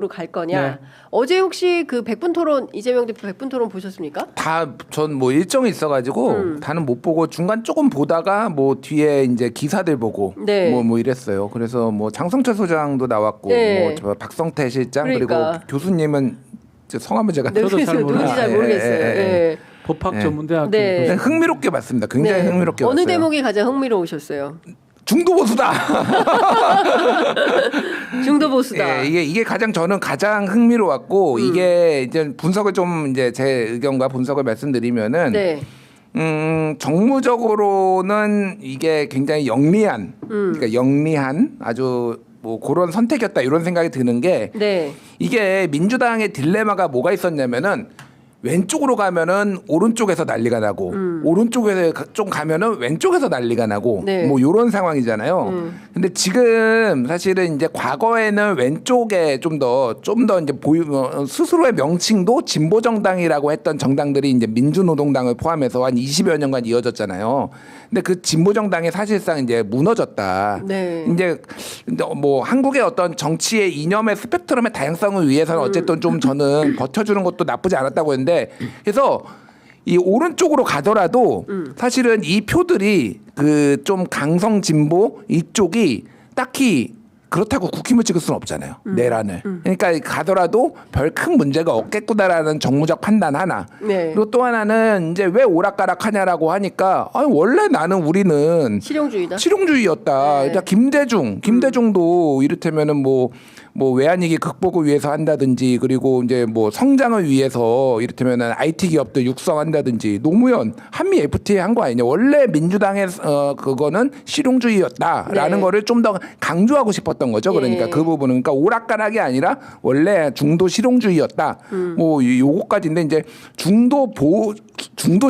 갈 거냐. 네. 어제 혹시 그 100분 토론 이재명 대표 100분 토론 보셨습니까? 다 전 뭐 일정이 있어가지고 다는 못 보고 중간 조금 보다가 뭐 뒤에 이제 기사들 보고 네. 뭐 이랬어요. 그래서 뭐 장성철 소장도 나왔고 네. 뭐 저 박성태 실장 그러니까. 그리고 교수님은 성함을 제가 네, 저도 잘 누군지 몰라요. 잘 모르겠어요. 예. 법학 네. 전문대학교 네. 그냥 흥미롭게 봤습니다. 굉장히 네. 흥미롭게 어느 봤어요. 대목이 가장 흥미로우셨어요? 중도 보수다. 중도 보수다. 예, 이게 가장 저는 가장 흥미로웠고 이게 이제 분석을 좀 이제 제 의견과 분석을 말씀드리면은 네. 정무적으로는 이게 굉장히 영리한 그러니까 영리한 아주 뭐 그런 선택이었다 이런 생각이 드는 게 네. 이게 민주당의 딜레마가 뭐가 있었냐면은 왼쪽으로 가면은 오른쪽에서 난리가 나고 오른쪽에서 좀 가면은 왼쪽에서 난리가 나고 네. 뭐 이런 상황이잖아요. 근데 지금 사실은 이제 과거에는 왼쪽에 좀 더 이제 스스로의 명칭도 진보 정당이라고 했던 정당들이 이제 민주노동당을 포함해서 한 20여 년간 이어졌잖아요. 근데 그 진보 정당이 사실상 이제 무너졌다. 네. 이제 뭐 한국의 어떤 정치의 이념의 스펙트럼의 다양성을 위해서는 어쨌든 좀 저는 버텨주는 것도 나쁘지 않았다고 했는데 그래서 이 오른쪽으로 가더라도 사실은 이 표들이 그 좀 강성 진보 이쪽이 딱히 그렇다고 국힘을 찍을 수는 없잖아요. 내란을. 그러니까 가더라도 별 큰 문제가 없겠구나라는 정무적 판단 하나. 네. 그리고 또 하나는 이제 왜 오락가락하냐라고 하니까 원래 우리는 실용주의다. 실용주의였다. 네. 김대중도 이를테면은 뭐 외환위기 극복을 위해서 한다든지 그리고 이제 뭐 성장을 위해서 이를테면은 IT 기업들 육성한다든지 노무현 한미 FTA 한 거 아니냐. 원래 민주당의 그거는 실용주의였다라는 네. 거를 좀 더 강조하고 싶었던 거죠. 그러니까 예. 그 부분은 그러니까 오락가락이 아니라 원래 중도 실용주의였다. 뭐 요거까지인데 이제 중도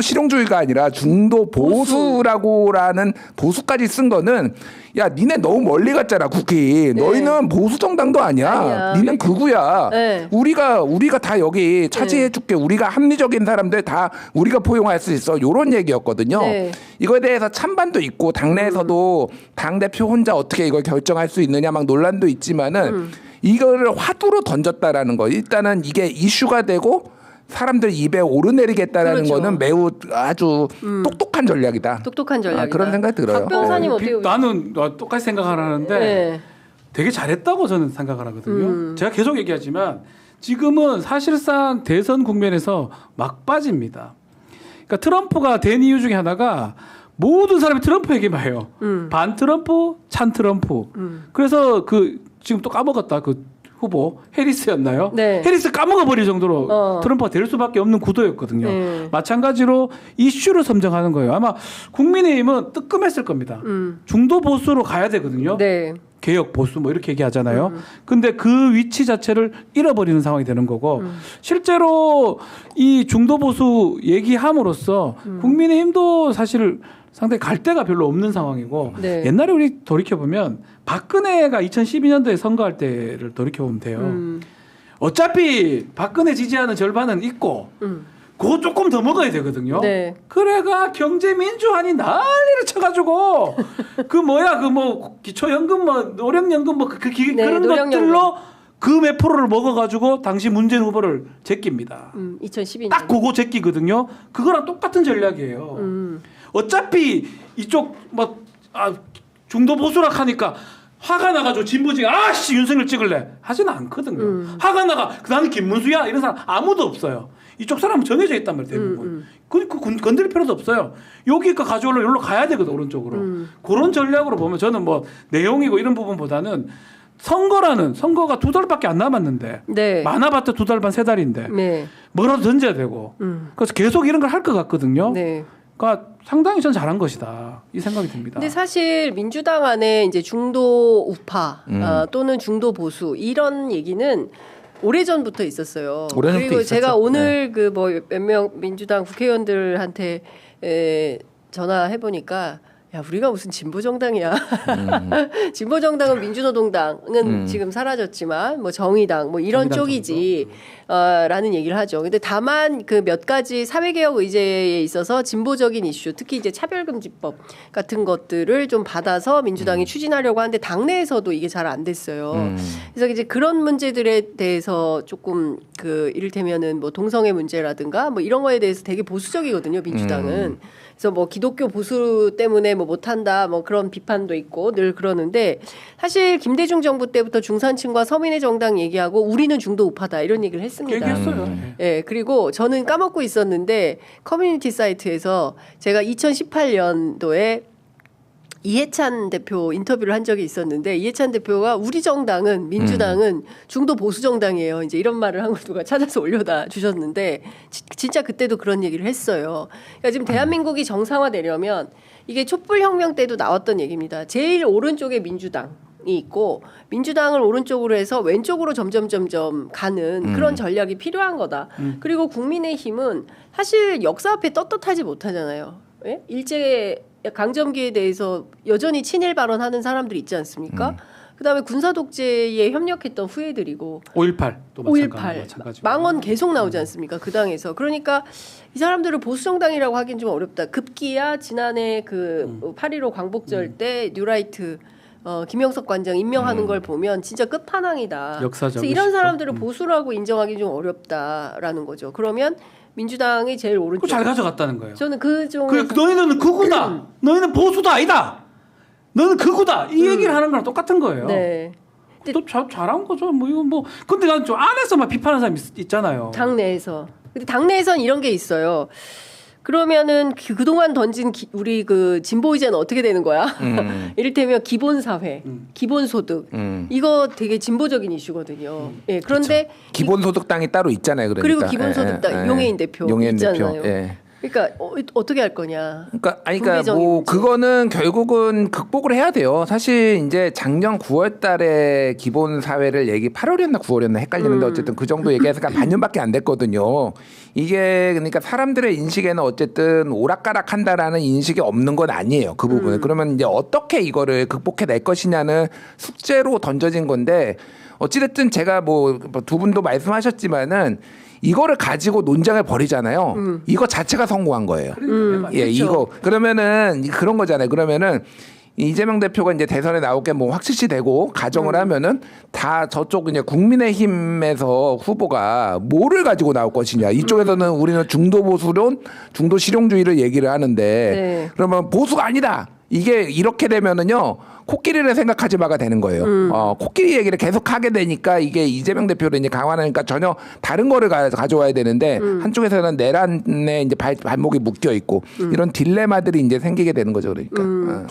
실용주의가 아니라 중도 보수라고라는 보수까지 쓴 거는 야 니네 너무 멀리 갔잖아 국회. 너희는 보수 정당도 아니야. 니는 극우야. 네. 우리가 다 여기 차지해줄게. 우리가 합리적인 사람들 다 우리가 포용할 수 있어. 요런 얘기였거든요. 네. 이거에 대해서 찬반도 있고 당내에서도 당 대표 혼자 어떻게 이걸 결정할 수 있느냐 막 논란도 있지만은 이거를 화두로 던졌다라는 거. 일단은 이게 이슈가 되고. 사람들 입에 오르내리겠다라는 그렇죠. 거는 매우 아주 똑똑한 전략이다. 똑똑한 전략이다. 그런 생각이 들어요. 박 변호사님 어떻게 나는 똑같이 생각을 하는데 네. 되게 잘했다고 저는 생각을 하거든요. 제가 계속 얘기하지만 지금은 사실상 대선 국면에서 막바지입니다. 그러니까 트럼프가 된 이유 중에 하나가 모든 사람이 트럼프 얘기만 해요. 반 트럼프, 찬 트럼프. 그래서 지금 또 까먹었다. 후보 해리스였나요? 네. 해리스 까먹어 버릴 정도로 트럼프가 될 수밖에 없는 구도였거든요. 마찬가지로 이슈를 선정하는 거예요. 아마 국민의힘은 뜨끔했을 겁니다. 중도 보수로 가야 되거든요. 네. 개혁 보수 뭐 이렇게 얘기하잖아요. 근데 그 위치 자체를 잃어버리는 상황이 되는 거고 실제로 이 중도 보수 얘기함으로써 국민의힘도 사실 상당히 갈 데가 별로 없는 상황이고 네. 옛날에 우리 돌이켜보면 박근혜가 2012년도에 선거할 때를 돌이켜보면 돼요. 어차피 박근혜 지지하는 절반은 있고 그거 조금 더 먹어야 되거든요. 네. 그래가 경제민주화니 난리를 쳐가지고 기초연금 노령연금 그런 노령연금. 것들로 그 몇 프로를 먹어가지고 당시 문재인 후보를 제낍니다. 2012년. 딱 그거 제끼거든요. 그거랑 똑같은 전략이에요. 어차피 이쪽 중도 보수라 하니까 화가 나가지고 진보층이 아씨 윤석열 찍을래 하지는 않거든요. 화가 나가 나는 김문수야 이런 사람 아무도 없어요. 이쪽 사람은 정해져 있단 말이에요. 대부분. 건드릴 필요도 없어요. 여기가 가져올려 여기로 가야 되거든 오른쪽으로. 그런 전략으로 보면 저는 뭐 내용이고 이런 부분보다는 선거가 2달밖에 안 남았는데 네. 많아봤자 2달 반 3달인데 네. 뭐라도 던져야 되고 그래서 계속 이런 걸 할 것 같거든요. 네. 그러니까 상당히 전 잘한 것이다 이 생각이 듭니다. 근데 사실 민주당 안에 이제 중도 우파 또는 중도 보수 이런 얘기는 오래전부터 있었어요. 오래전부터 그리고 있었죠. 제가 오늘 그 몇 명 민주당 국회의원들한테 전화해 보니까 야, 우리가 무슨 진보정당이야. 진보정당은 민주노동당은 지금 사라졌지만 뭐 정의당 뭐 이런 정의당 쪽이지 라는 얘기를 하죠. 근데 다만 그 몇 가지 사회개혁 의제에 있어서 진보적인 이슈, 특히 이제 차별금지법 같은 것들을 좀 받아서 민주당이 추진하려고 하는데 당내에서도 이게 잘 안 됐어요. 그래서 이제 그런 문제들에 대해서 조금 그 이를테면은 뭐 동성애 문제라든가 뭐 이런 거에 대해서 되게 보수적이거든요, 민주당은. 그래서 뭐 기독교 보수 때문에 뭐 못한다 뭐 그런 비판도 있고 늘 그러는데 사실 김대중 정부 때부터 중산층과 서민의 정당 얘기하고 우리는 중도 우파다 이런 얘기를 했습니다. 얘기했어요. 예, 그리고 저는 까먹고 있었는데 커뮤니티 사이트에서 제가 2018년도에 이해찬 대표 인터뷰를 한 적이 있었는데 이해찬 대표가 우리 정당은 민주당은 중도 보수 정당이에요. 이제 이런 말을 한 걸 누가 찾아서 올려다 주셨는데 진짜 그때도 그런 얘기를 했어요. 그러니까 지금 대한민국이 정상화되려면 이게 촛불혁명 때도 나왔던 얘기입니다. 제일 오른쪽에 민주당이 있고 민주당을 오른쪽으로 해서 왼쪽으로 점점 가는 그런 전략이 필요한 거다. 그리고 국민의힘은 사실 역사 앞에 떳떳하지 못하잖아요. 예? 일제 강점기에 대해서 여전히 친일 발언하는 사람들이 있지 않습니까? 그다음에 군사 독재에 협력했던 후예들이고 5.18또 5.18 망언 계속 나오지 않습니까? 그 당에서. 그러니까 이 사람들을 보수 정당이라고 하긴 좀 어렵다. 급기야 지난해 그 8.15 광복절 때 뉴라이트 김영석 관장 임명하는 걸 보면 진짜 끝판왕이다. 역사적인 그래서 이런 시점. 사람들을 보수라고 인정하기 좀 어렵다라는 거죠. 그러면 민주당이 제일 오른쪽. 잘 가져갔다는 거예요. 저는 그 중. 그래, 너희는 극우다. 너희는 보수다 아니다. 너는 극우다. 이 얘기를 하는 거랑 똑같은 거예요. 네. 또 잘한 거죠. 뭐 이건 뭐. 근데 난 좀 안에서만 비판하는 사람 있잖아요. 당내에서. 근데 당내에선 이런 게 있어요. 그러면은 그동안 던진 우리 그 진보 의제는 어떻게 되는 거야? 이를테면 기본사회, 기본소득 이거 되게 진보적인 이슈거든요. 예, 그런데 기본소득당이 따로 있잖아요. 그러니까. 그리고 기본소득당 용해인 대표 있잖아요. 예. 그러니까 어떻게 할 거냐? 그러니까 뭐 그거는 결국은 극복을 해야 돼요. 사실 이제 작년 9월달에 기본 사회를 8월이었나 9월이었나 헷갈리는데 어쨌든 그 정도 얘기해서 반년밖에 안 됐거든요. 이게 그러니까 사람들의 인식에는 어쨌든 오락가락한다라는 인식이 없는 건 아니에요. 그 부분은. 그러면 이제 어떻게 이거를 극복해낼 것이냐는 숙제로 던져진 건데 어찌됐든 제가 뭐 두 분도 말씀하셨지만은. 이거를 가지고 논쟁을 벌이잖아요. 이거 자체가 성공한 거예요. 예, 그렇죠. 이거 그러면은 그런 거잖아요. 그러면은 이재명 대표가 이제 대선에 나오게 뭐 확실시 되고 가정을 하면은 다 저쪽 이제 국민의힘에서 후보가 뭐를 가지고 나올 것이냐. 이쪽에서는 우리는 중도 보수론, 중도 실용주의를 얘기를 하는데 네. 그러면 보수가 아니다. 이게 이렇게 되면은요. 코끼리를 생각하지 마가 되는 거예요. 코끼리 얘기를 계속 하게 되니까 이게 이재명 대표를 이제 강화하니까 전혀 다른 거를 가져와야 되는데 한쪽에서는 내란에 이제 발목이 묶여 있고 이런 딜레마들이 이제 생기게 되는 거죠. 그러니까.